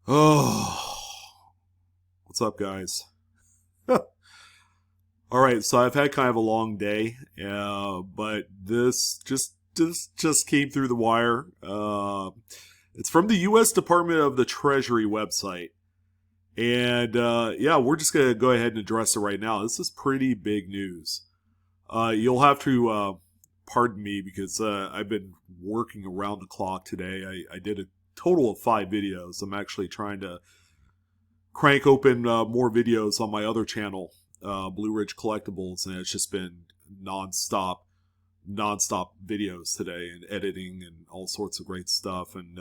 Oh, what's up, guys? All right, so I've had kind of a long day, but this just came through the wire. It's from the U.S. Department of the Treasury website, and yeah, we're just gonna go ahead and address it right now. This is pretty big news. You'll have to pardon me because I've been working around the clock today. I did a total of 5 videos. I'm actually trying to crank open more videos on my other channel, Blue Ridge Collectibles, and it's just been nonstop videos today and editing and all sorts of great stuff. And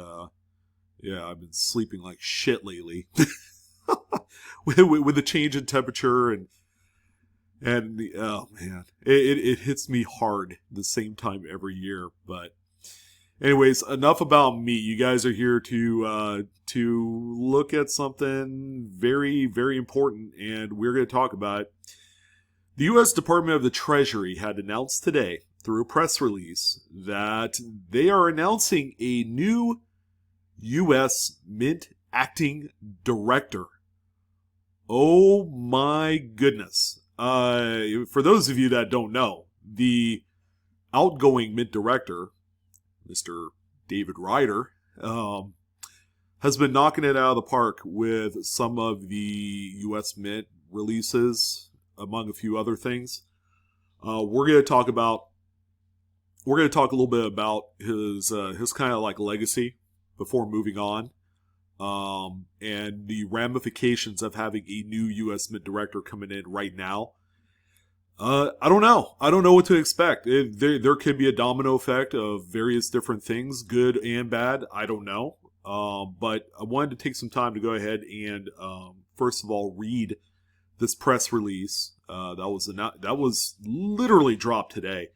yeah, I've been sleeping like shit lately with the change in temperature and oh man, it hits me hard the same time every year. But anyways, enough about me. You guys are here to look at something very, very important, and we're going to talk about it. The U.S. Department of the Treasury had announced today through a press release that they are announcing a new U.S. Mint acting director. Oh my goodness. For those of you that don't know, the outgoing Mint director, Mr. David Ryder, has been knocking it out of the park with some of the U.S. Mint releases, among a few other things. We're going to talk a little bit about his kind of like legacy before moving on, and the ramifications of having a new U.S. Mint director coming in right now. I don't know. I don't know what to expect. There could be a domino effect of various different things, good and bad. I don't know. But I wanted to take some time to go ahead and first of all read this press release that was literally dropped today.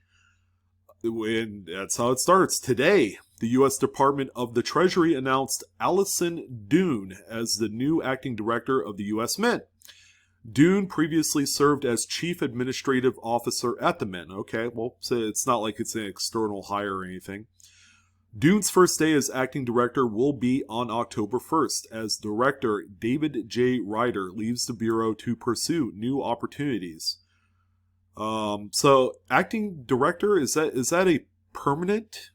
And that's how it starts. Today, the U.S. Department of the Treasury announced Allison Dune as the new acting director of the U.S. Mint. Dune previously served as Chief Administrative Officer at the Mint. Okay, well, so it's not like it's an external hire or anything. Dune's first day as acting director will be on October 1st, as director David J. Ryder leaves the Bureau to pursue new opportunities. So acting director, is that a permanent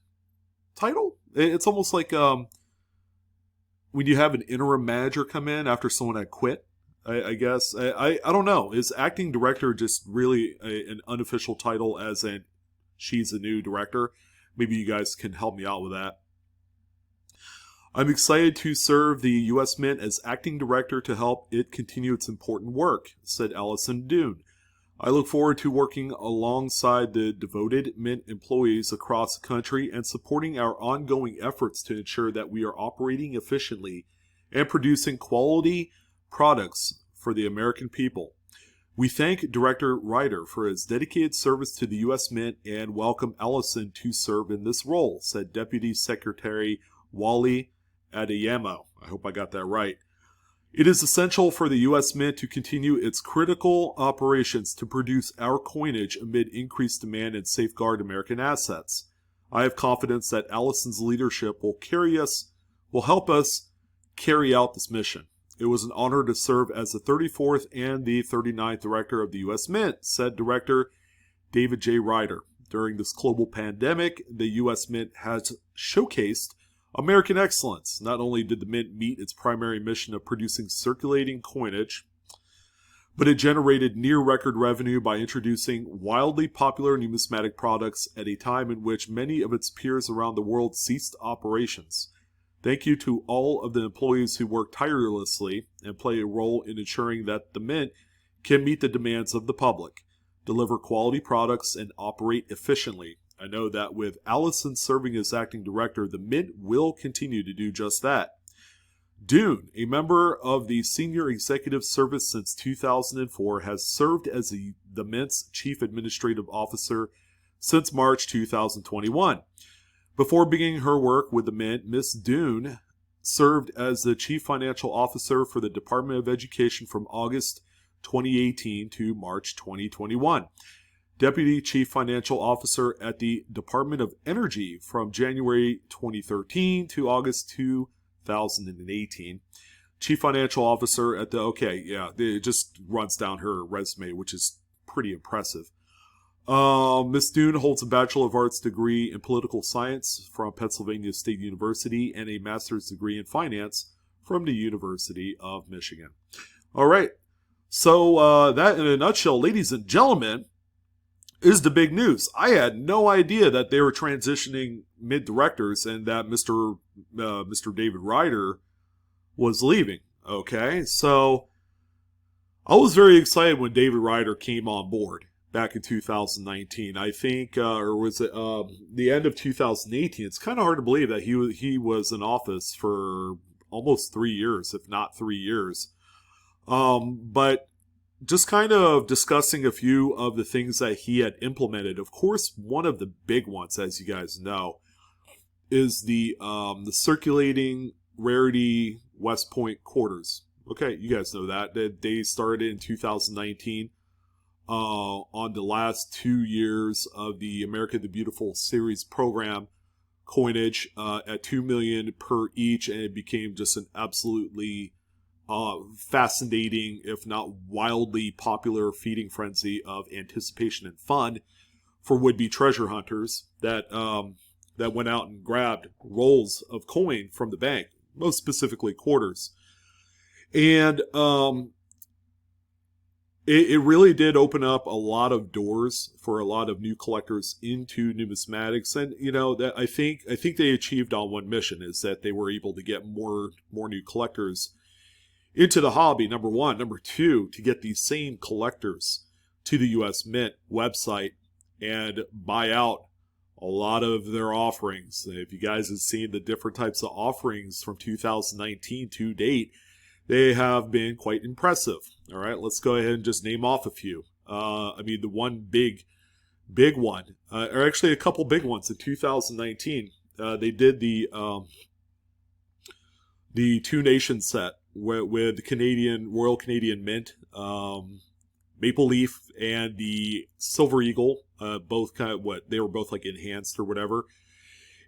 title? It's almost like when you have an interim manager come in after someone had quit. I guess. I don't know. Is acting director just really an unofficial title, as in she's a new director? Maybe you guys can help me out with that. I'm excited to serve the U.S. Mint as acting director to help it continue its important work, said Allison Dune. I look forward to working alongside the devoted Mint employees across the country and supporting our ongoing efforts to ensure that we are operating efficiently and producing quality products for the American people. We thank Director Ryder for his dedicated service to the U.S. Mint and welcome Allison to serve in this role, said Deputy Secretary Wally Adeyemo. I hope I got that right. It is essential for the U.S. Mint to continue its critical operations to produce our coinage amid increased demand and safeguard American assets. I have confidence that Allison's leadership will help us carry out this mission. It was an honor to serve as the 34th and the 39th director of the U.S. Mint, said Director David J. Ryder. During this global pandemic, the U.S. Mint has showcased American excellence. Not only did the Mint meet its primary mission of producing circulating coinage, but it generated near-record revenue by introducing wildly popular numismatic products at a time in which many of its peers around the world ceased operations. Thank you to all of the employees who work tirelessly and play a role in ensuring that the Mint can meet the demands of the public, deliver quality products, and operate efficiently. I know that with Allison serving as acting director, the Mint will continue to do just that. Dune, a member of the Senior Executive Service since 2004, has served as the Mint's Chief Administrative Officer since March 2021. Before beginning her work with the Mint, Ms. Dune served as the Chief Financial Officer for the Department of Education from August 2018 to March 2021. Deputy Chief Financial Officer at the Department of Energy from January 2013 to August 2018. Chief Financial Officer at the, okay, yeah, it just runs down her resume, which is pretty impressive. Miss Dune holds a Bachelor of Arts degree in Political Science from Pennsylvania State University and a Master's degree in Finance from the University of Michigan. All right. So that in a nutshell, ladies and gentlemen, is the big news. I had no idea that they were transitioning mid-directors and that Mr. David Ryder was leaving. Okay, so I was very excited when David Ryder came on board back in 2019. I think, or was it the end of 2018? It's kind of hard to believe that he was in office for almost 3 years, if not 3 years. But just kind of discussing a few of the things that he had implemented. Of course, one of the big ones, as you guys know, is the circulating rarity West Point quarters. Okay, you guys know that. They started in 2019 on the last 2 years of the America the Beautiful series program coinage at $2 million per each, and it became just an absolutely fascinating, if not wildly popular, feeding frenzy of anticipation and fun for would-be treasure hunters that went out and grabbed rolls of coin from the bank, most specifically quarters. And it really did open up a lot of doors for a lot of new collectors into numismatics. And that I think they achieved on one mission, is that they were able to get more new collectors into the hobby, number one. Number two, to get these same collectors to the U.S. Mint website and buy out a lot of their offerings. If you guys have seen the different types of offerings from 2019 to date, they have been quite impressive. All right, let's go ahead and just name off a few. The one big one, or actually a couple big ones in 2019. They did the Two Nations set with the Royal Canadian Mint, Maple Leaf, and the Silver Eagle, both kind of they were both like enhanced or whatever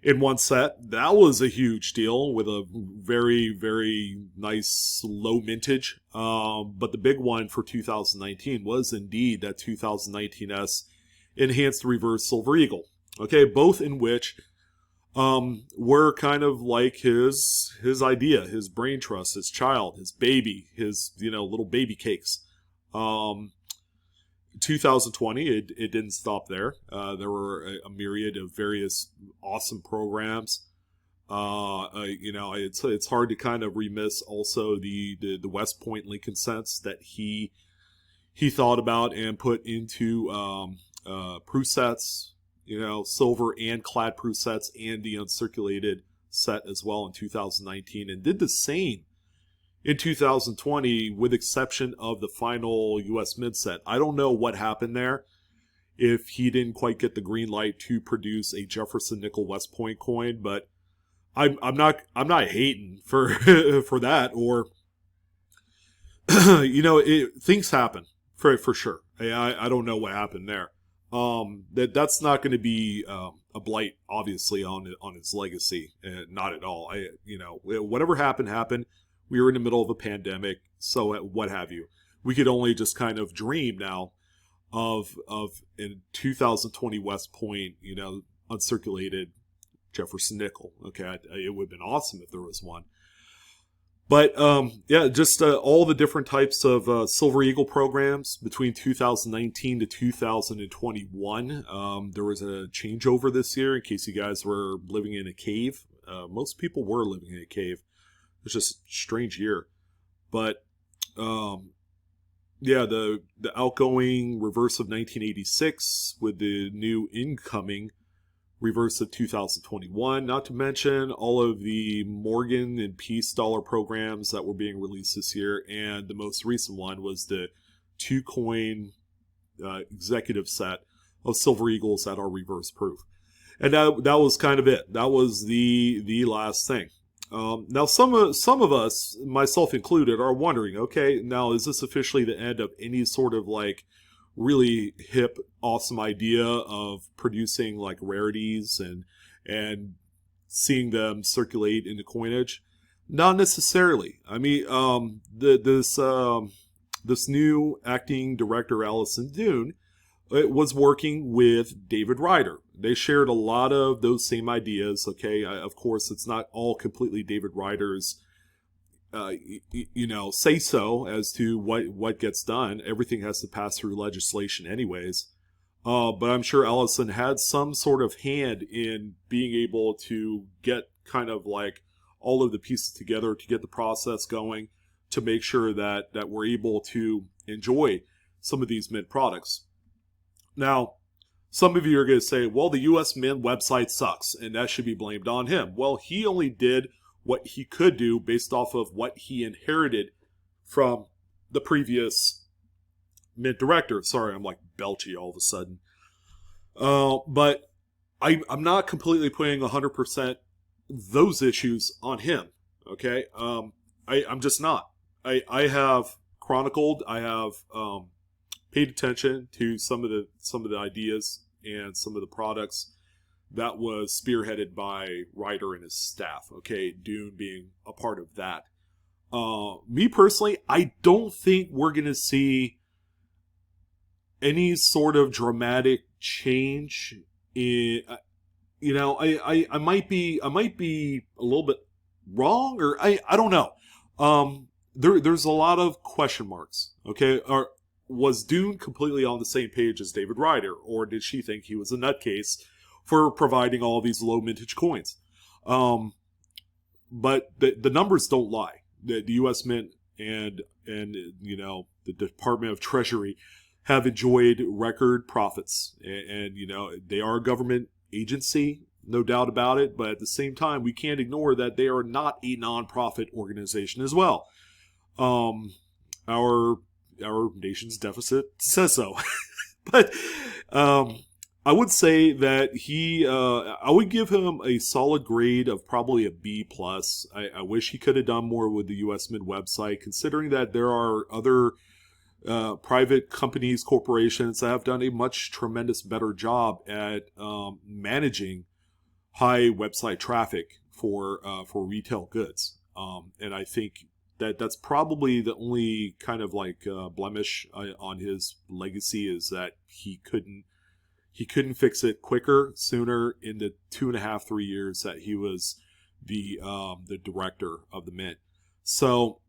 in one set. That was a huge deal with a very, very nice low mintage. But the big one for 2019 was indeed that 2019S enhanced reverse Silver Eagle. Okay, both in which were kind of like his idea, his brain trust, his child, his baby, his little baby cakes. 2020, it didn't stop there. There were a myriad of various awesome programs. It's hard to kind of remiss also the West Point Lincoln sets that he thought about and put into proof sets. Silver and clad proof sets, and the uncirculated set as well in 2019, and did the same in 2020, with exception of the final U.S. Mint set. I don't know what happened there, if he didn't quite get the green light to produce a Jefferson Nickel West Point coin, but I'm not hating for for that, or things happen for sure. I don't know what happened there. That's not going to be a blight, obviously, on his legacy. Not at all. Whatever happened. We were in the middle of a pandemic, so what have you. We could only just kind of dream now of in 2020 West Point, uncirculated Jefferson Nickel. Okay, it would have been awesome if there was one. But just all the different types of Silver Eagle programs between 2019 to 2021. There was a changeover this year, in case you guys were living in a cave. Most people were living in a cave. It was just a strange year. But the outgoing reverse of 1986 with the new incoming reverse of 2021, not to mention all of the Morgan and Peace dollar programs that were being released this year, and the most recent one was the 2-coin executive set of Silver Eagles that are reverse proof. And that was kind of it. That was the last thing. Now some of us, myself included, are wondering, okay, now is this officially the end of any sort of like really hip, awesome idea of producing like rarities and seeing them circulate into coinage? Not necessarily. I mean, this new acting director, Allison Dune, it was working with David Ryder. They shared a lot of those same ideas. Okay, of course, it's not all completely David Ryder's, say so as to what gets done. Everything has to pass through legislation, anyways. But I'm sure Allison had some sort of hand in being able to get kind of like all of the pieces together to get the process going to make sure that we're able to enjoy some of these mint products. Now, some of you are going to say, well, the US Mint website sucks and that should be blamed on him. Well, he only did what he could do based off of what he inherited from the previous Mint director. Sorry, I'm like belchy all of a sudden. But I'm not completely putting 100% those issues on him. Okay, I'm just not. I have chronicled. I have paid attention to some of the ideas and some of the products that was spearheaded by Ryder and his staff. Okay, Dune being a part of that. Me personally, I don't think we're gonna see any sort of dramatic change in. I might be a little bit wrong, or I don't know. There's a lot of question marks. Okay, or was Dune completely on the same page as David Ryder, or did she think he was a nutcase for providing all these low mintage coins? But the numbers don't lie. The U.S. Mint and the Department of Treasury have enjoyed record profits, and they are a government agency, no doubt about it. But at the same time, we can't ignore that they are not a nonprofit organization as well. Our nation's deficit says so. But I would say that I would give him a solid grade of probably a B plus. I wish he could have done more with the U.S. Mint website, considering that there are other private companies, corporations that have done a much tremendous better job at managing high website traffic for retail goods. And I think that's probably the only kind of like blemish on his legacy, is that he couldn't fix it quicker, sooner, in the 2.5-3 years that he was the director of the Mint. So,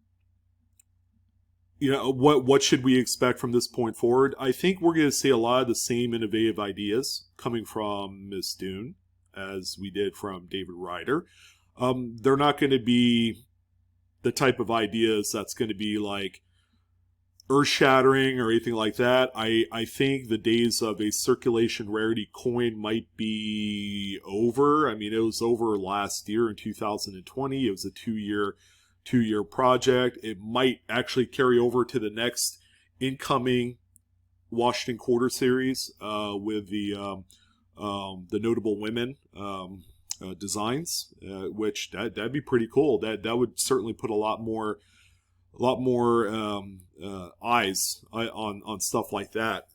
what should we expect from this point forward? I think we're going to see a lot of the same innovative ideas coming from Miss Dune as we did from David Ryder. They're not going to be the type of ideas that's going to be like earth-shattering or anything like that. I think the days of a circulation rarity coin might be over. I mean, it was over last year in 2020. It was a two-year project. It might actually carry over to the next incoming Washington Quarter Series with the notable women designs, which that'd be pretty cool. That would certainly put a lot more eyes on stuff like that.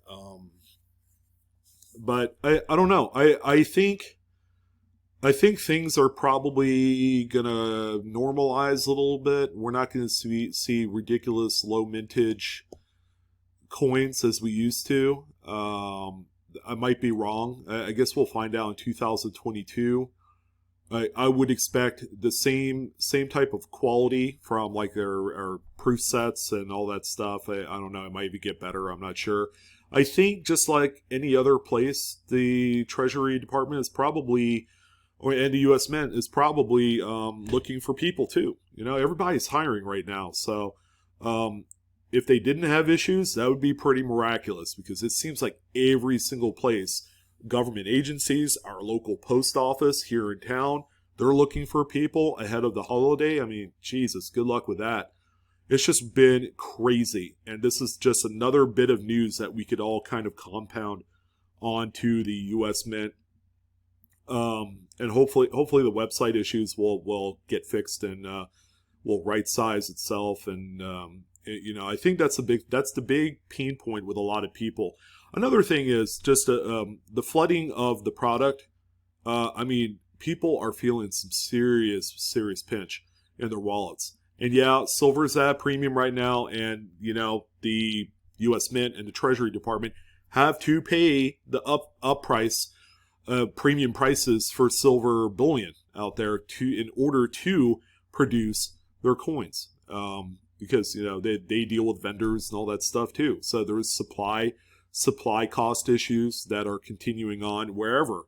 But I don't know. I think things are probably gonna normalize a little bit. We're not gonna see ridiculous low mintage coins as we used to. I might be wrong. I guess we'll find out in 2022. I would expect the same type of quality from like our proof sets and all that stuff. I don't know. It might even get better. I'm not sure. I think just like any other place, the Treasury Department is probably, and the U.S. Mint is probably looking for people too. Everybody's hiring right now. So if they didn't have issues, that would be pretty miraculous, because it seems like every single place, government agencies, our local post office here in town, they're looking for people ahead of the holiday. I mean, Jesus, good luck with that. It's just been crazy. And this is just another bit of news that we could all kind of compound onto the U.S. Mint. And hopefully the website issues will get fixed and will right size itself. And I think that's the big pain point with a lot of people. Another thing is just the flooding of the product. I mean, people are feeling some serious pinch. in their wallets. And yeah, silver's at a premium right now, and the U.S. Mint and the Treasury Department have to pay the up price, premium prices for silver bullion out there in order to produce their coins, because they deal with vendors and all that stuff too. So there's supply cost issues that are continuing on wherever,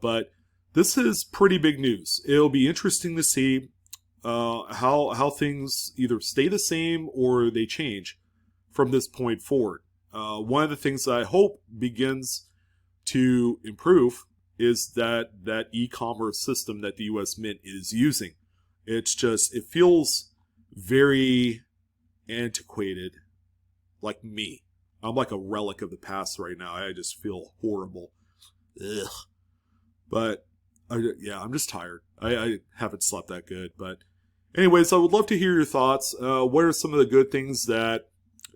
But this is pretty big news. It'll be interesting to see how things either stay the same or they change from this point forward. One of the things that I hope begins to improve is that e-commerce system that the U.S. Mint is using. It feels very antiquated, like me. I'm like a relic of the past right now. I just feel horrible. Ugh. But I'm just tired. I haven't slept that good. But anyways, I would love to hear your thoughts. What are some of the good things that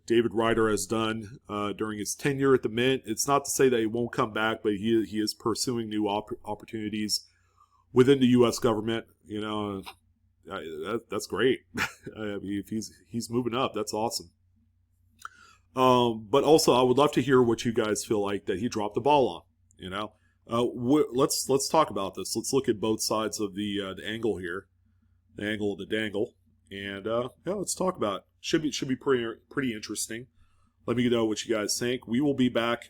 David Ryder has done during his tenure at the Mint? It's not to say that he won't come back, but he is pursuing new opportunities within the U.S. government. That's great. I mean, if he's moving up, that's awesome. But also, I would love to hear what you guys feel like that he dropped the ball on. Let's talk about this. Let's look at both sides of the angle here, the angle of the dangle, and let's talk about it. Should be pretty interesting. Let me know what you guys think. We will be back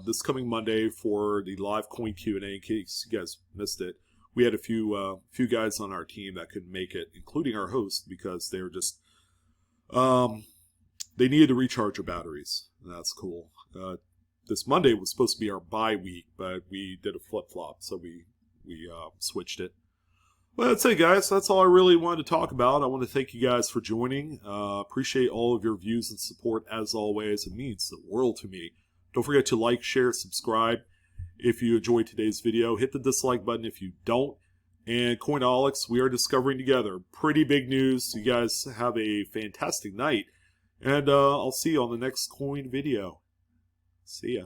this coming Monday for the live coin Q&A. In case you guys missed it, we had a few guys on our team that couldn't make it, including our host, because they were just they needed to recharge their batteries. That's cool. This Monday was supposed to be our bye week, but we did a flip-flop, so we switched it. Well, that's it, guys. That's all I really wanted to talk about. I want to thank you guys for joining. Appreciate all of your views and support, as always. It means the world to me. Don't forget to like, share, subscribe if you enjoyed today's video. Hit the dislike button if you don't. And Coinaholics, we are discovering together. Pretty big news. You guys have a fantastic night. And I'll see you on the next coin video. See ya.